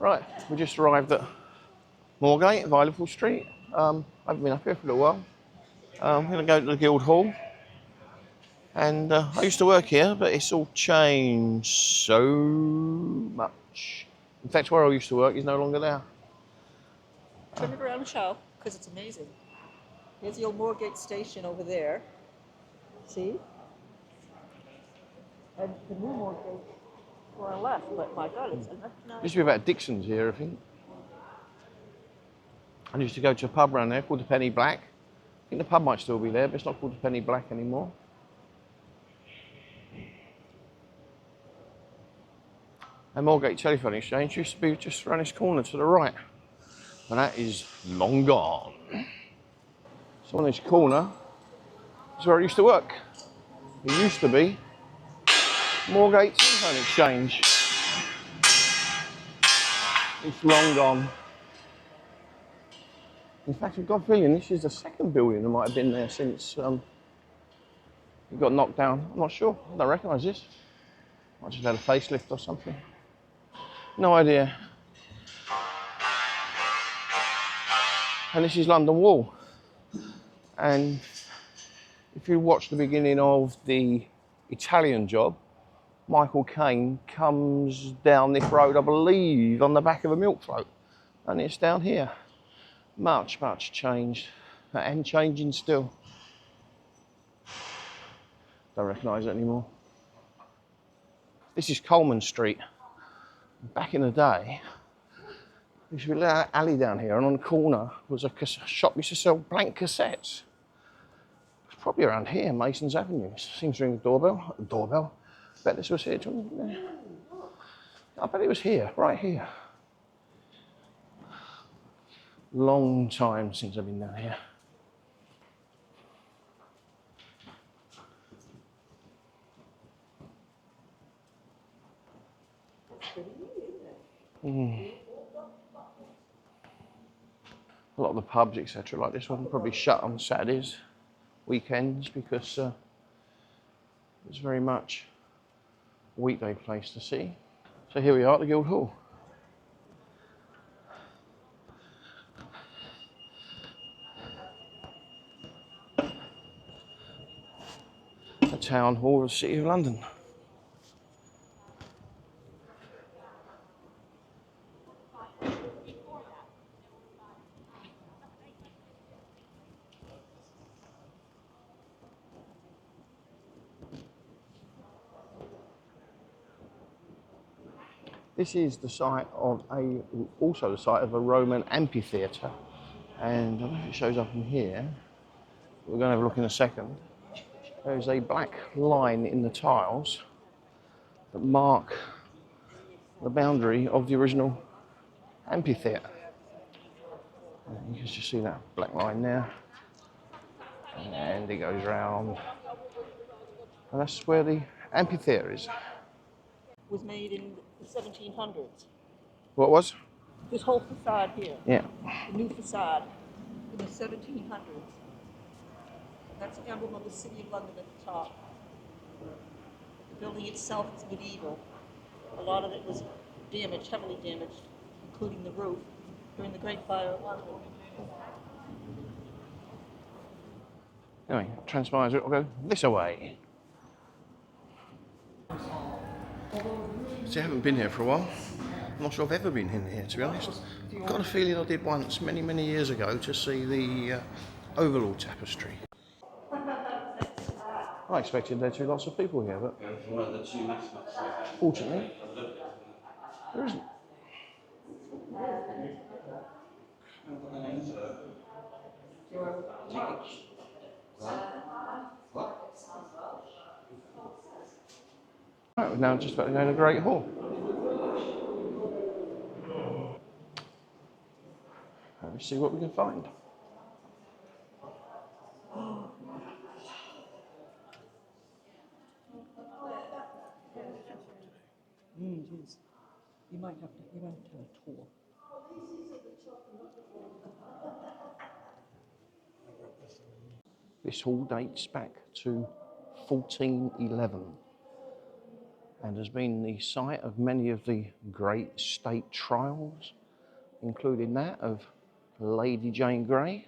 Right, we just arrived at Moorgate, via Liverpool Street. I haven't been up here for a little while. I'm going to go to the Guildhall. And I used to work here, but it's all changed so much. In fact, where I used to work is no longer there. Turn it around and show, because it's amazing. Here's the old Moorgate station over there. See? And the new Moorgate to our left, but my God, it's enough now. Used to be about Dixon's here, I think. I used to go to a pub around there called the Penny Black. I think the pub might still be there, but it's not called the Penny Black anymore. And Moorgate Telephone Exchange used to be just around this corner to the right. And that is long gone. So on this corner is where I used to work. It used to be Moorgate Telephone Exchange. It's long gone. In fact, I've got a feeling this is the second building that might have been there since it got knocked down. I'm not sure. I don't recognise this. Might just had a facelift or something. No idea. And this is London Wall. And if you watch the beginning of the Italian Job, Michael Caine comes down this road, I believe, on the back of a milk float. And it's down here. Much, much changed. And changing still. Don't recognise it anymore. This is Coleman Street. Back in the day, there used to be a little alley down here, and on the corner was a shop used to sell blank cassettes. It's probably around here, Mason's Avenue. Seems to ring the doorbell. Doorbell. Bet this was here. I bet it was here, right here. Long time since I've been down here. A lot of the pubs, etc., like this one, probably shut on Saturdays, weekends, because it's very much a weekday place to see. So here we are at the Guildhall. The town hall of the City of London. This is the site of also the site of a Roman amphitheatre, and I don't know if it shows up in here. We're going to have a look in a second. There's a black line in the tiles that mark the boundary of the original amphitheatre. And you can just see that black line there, and it goes round, and that's where the amphitheatre is. Was made in the 1700s. What was? This whole facade here. Yeah. The new facade in the 1700s. That's the emblem of the City of London at the top. The building itself is medieval. A lot of it was damaged, heavily damaged, including the roof, during the Great Fire of London. Anyway, transpires it'll go this way. See, I haven't been here for a while. I'm not sure I've ever been in here, to be honest. I've got a feeling I did once, many, many years ago, to see the Overlord Tapestry. I expected there to be lots of people here, but fortunately, there isn't. Right, we're now just about to go to the Great Hall. Let's see what we can find. It is. You might have to have a tour. This hall dates back to 1411. and has been the site of many of the great state trials, including that of Lady Jane Grey.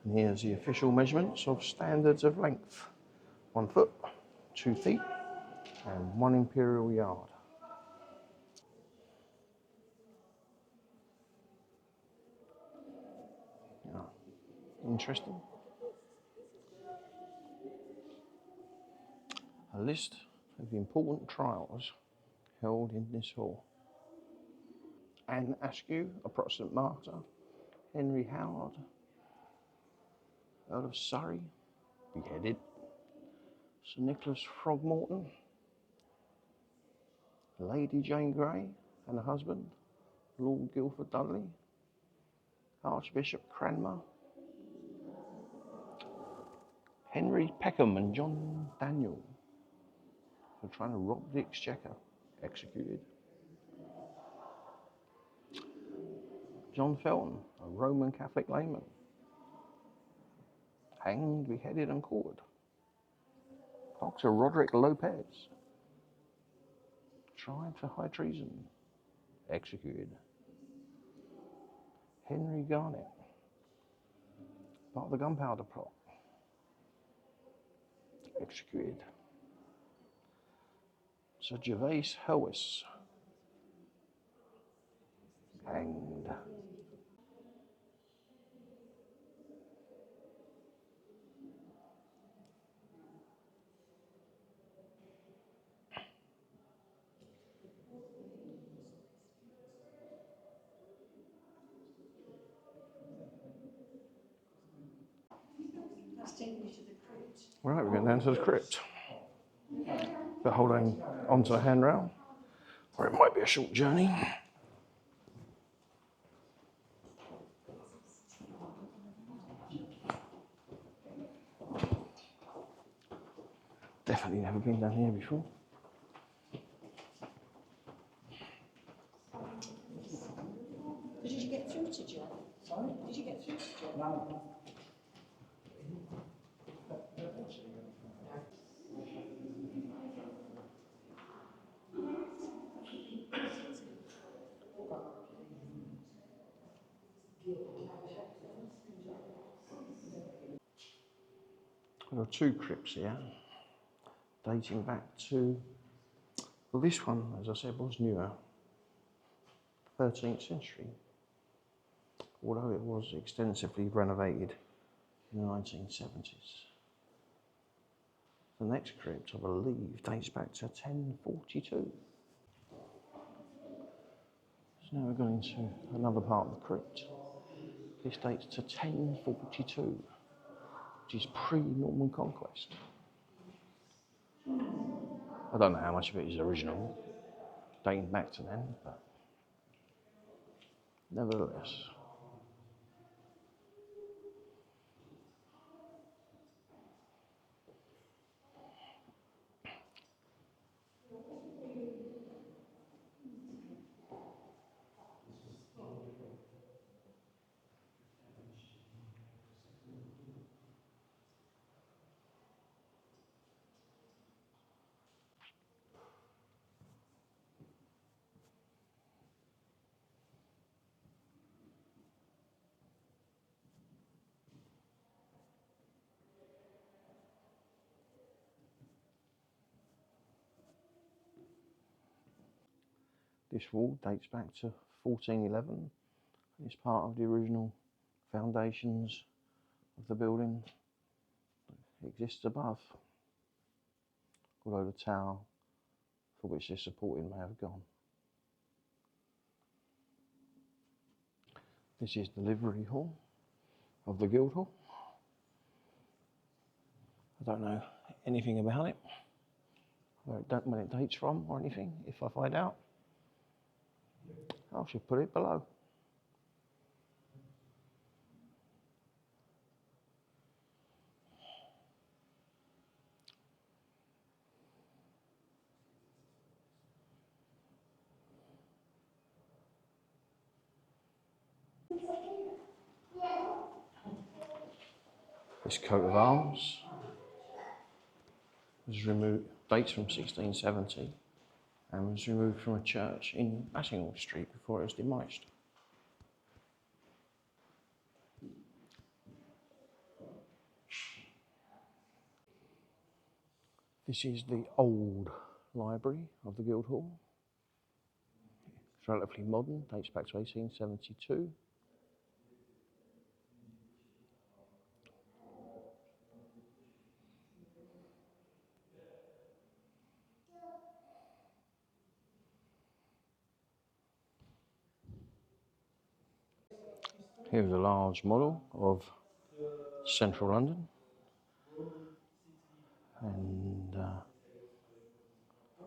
And here's the official measurements of standards of length: 1 foot, 2 feet, and 1 imperial yard. Yeah. Interesting. A list of the important trials held in this hall. Anne Askew, a Protestant martyr. Henry Howard, Earl of Surrey, beheaded. Sir Nicholas Throgmorton, Lady Jane Grey and her husband, Lord Guildford Dudley, Archbishop Cranmer, Henry Peckham and John Daniel for trying to rob the Exchequer, executed. John Felton, a Roman Catholic layman, hanged, beheaded and quartered. Dr. Roderick Lopez, tried for high treason, executed. Henry Garnet, part of the Gunpowder Plot, executed. Sir Gervase Helwys, hanged. Right, we're going down to the crypt. But holding onto the handrail, or it might be a short journey. Definitely never been down here before. Did you get through to John? Sorry? Did you get through to John? No. There are 2 crypts here, dating back to, well, this one, as I said, was newer, 13th century, although it was extensively renovated in the 1970s. The next crypt, I believe, dates back to 1042. So now we're going to another part of the crypt. This dates to 1042, which is pre-Norman conquest. I don't know how much of it is original, dating back to then, but nevertheless. This wall dates back to 1411. It's part of the original foundations of the building. It exists above, although the tower for which they're supporting may have gone. This is the livery hall of the Guildhall. I don't know anything about it, when it dates from or anything. If I find out, I should put it below. This coat of arms was removed, dates from 1670, and was removed from a church in Bassinghall Street before it was demolished. This is the old library of the Guildhall. It's relatively modern, dates back to 1872. Here's a large model of central London, and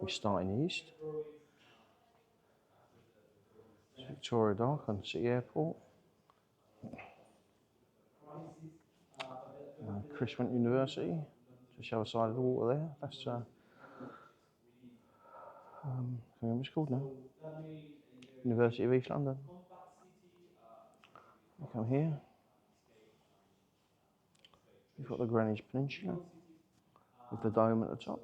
we start in the east. It's Victoria Dock and City Airport. Chris went to university, just the other side of the water there. That's I can't remember what it's called now. University of East London. You come here. You've got the Greenwich Peninsula with the dome at the top.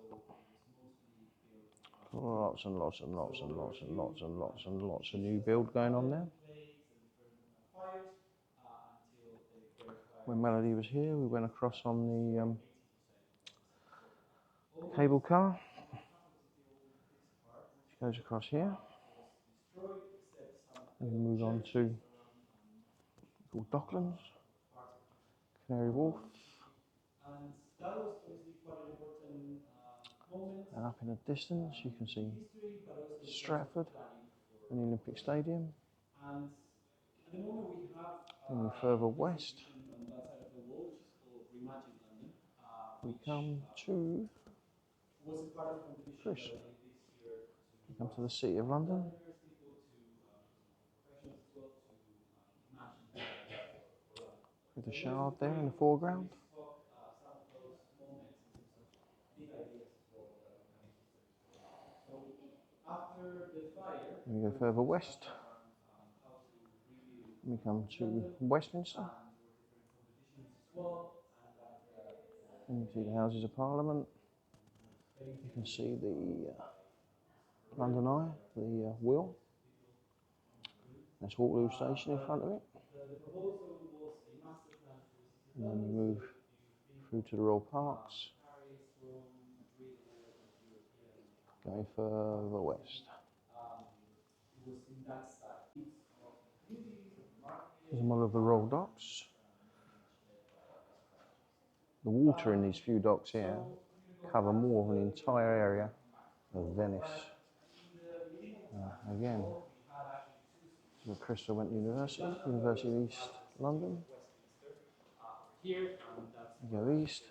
Lots and lots and lots and lots and lots and lots and lots of new build going on there. When Melody was here, we went across on the cable car. She goes across here. And we move on to called Docklands, Canary Wharf. And up in the distance you can see Stratford and the Olympic Stadium. Then we're further west. We come to Chris. We come to the City of London. With the Shard there in the foreground. And we go further west. We come to Westminster. And you can see the Houses of Parliament. You can see the London Eye, the wheel. That's Waterloo Station in front of it. And then we move through to the Royal Parks, going further west. Here's a model of the Royal Docks. The water in these few docks here cover more of an entire area of Venice. Again, where Crystal went to university, University of East London. You go east.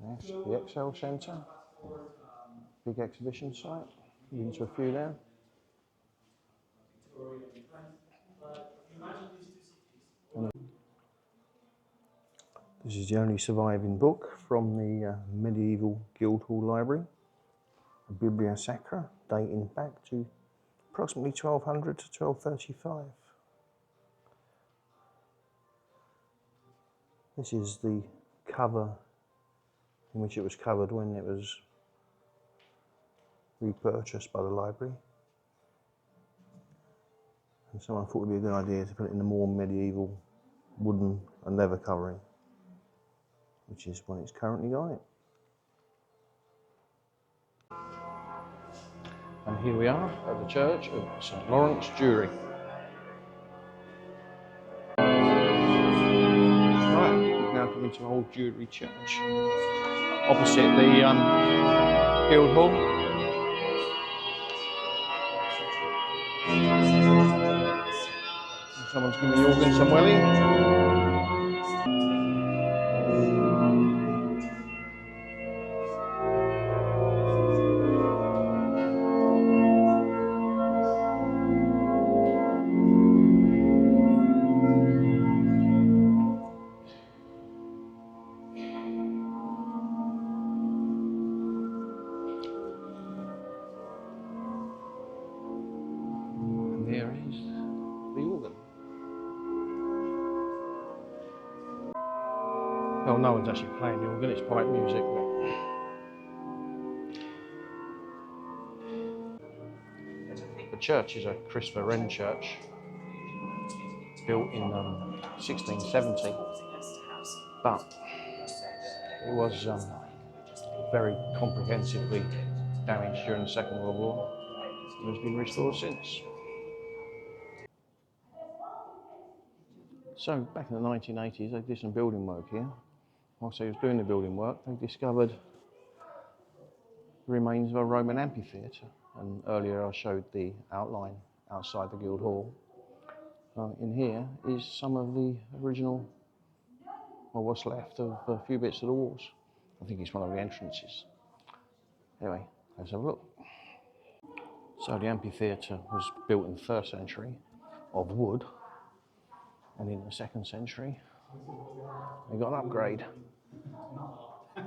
Yes, the Excel Centre, big exhibition site. We've been to a few there. This is the only surviving book from the medieval Guildhall Library, a Biblia Sacra, dating back to approximately 1200 to 1235. This is the cover in which it was covered when it was repurchased by the library. And someone thought it would be a good idea to put it in the more medieval wooden and leather covering, which is what it's currently got it. And here we are at the Church of St Lawrence Jewry. Right, we've now come into Old Jewry Church, opposite the Guildhall. Someone's giving the organ some welly. bottom here is the organ. Well, no one's actually playing the organ, it's pipe music. But the church is a Christopher Wren church, built in 1670, but it was very comprehensively damaged during the Second World War and has been restored since. So back in the 1980s, they did some building work here. Whilst they was doing the building work, they discovered the remains of a Roman amphitheatre. And earlier I showed the outline outside the Guildhall. In here is some of the original, or what's left of a few bits of the walls. I think it's one of the entrances. Anyway, let's have a look. So the amphitheatre was built in the 1st century of wood, and in the 2nd century they got an upgrade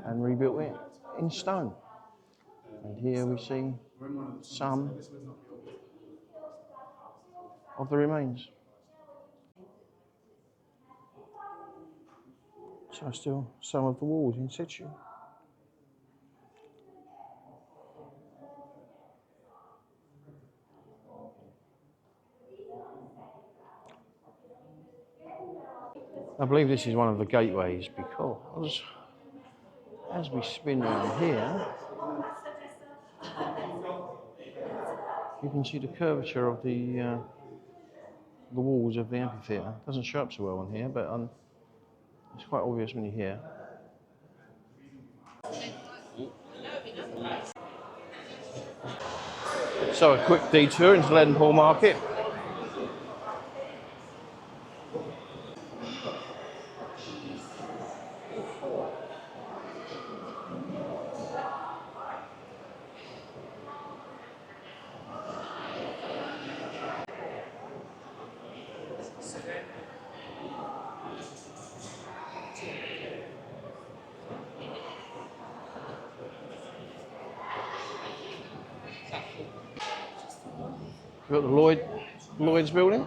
and rebuilt it in stone. And here we see some of the remains. So still some of the walls in situ. I believe this is one of the gateways because as we spin around here, you can see the curvature of the walls of the amphitheatre. It doesn't show up so well on here, but it's quite obvious when you're here. So a quick detour into Leadenhall Market. We've got the Lloyd's building.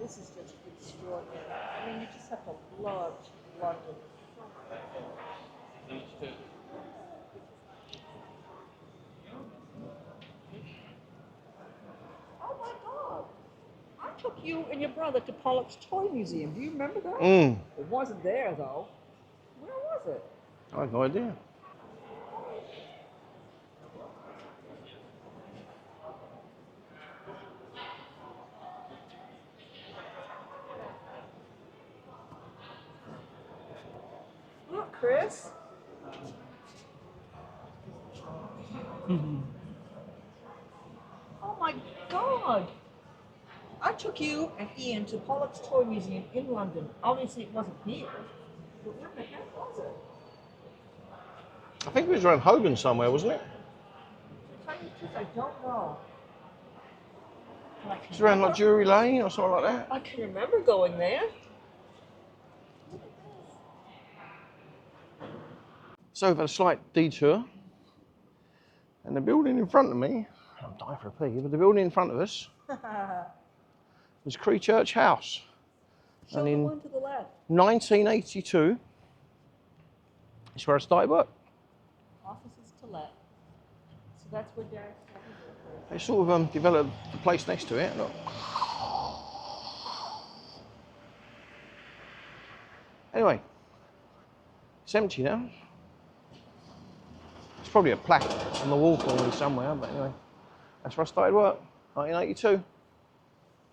This is just extraordinary. I mean, you just have to love London. Oh my God! I took you and your brother to Pollock's Toy Museum. Do you remember that? It wasn't there though. Where was it? I have no idea. Look, Chris. Oh my God! I took you and Ian to Pollock's Toy Museum in London. Obviously, it wasn't here. But where the heck was it? I think it was around Hogan somewhere, wasn't it? To tell you the truth, I don't know. It's around like Drury Lane or something like that. I can remember going there. So we've had a slight detour, and the building in front of me, I'm dying for a pee, but the building in front of us was Cree Church House. Show And the in one to the left. 1982, it's where I started work. Offices to let. So that's where Derek started. They sort of developed the place next to it. Look. Anyway, it's empty now. There's probably a plaque on the wall for me somewhere, but anyway, that's where I started work, 1982.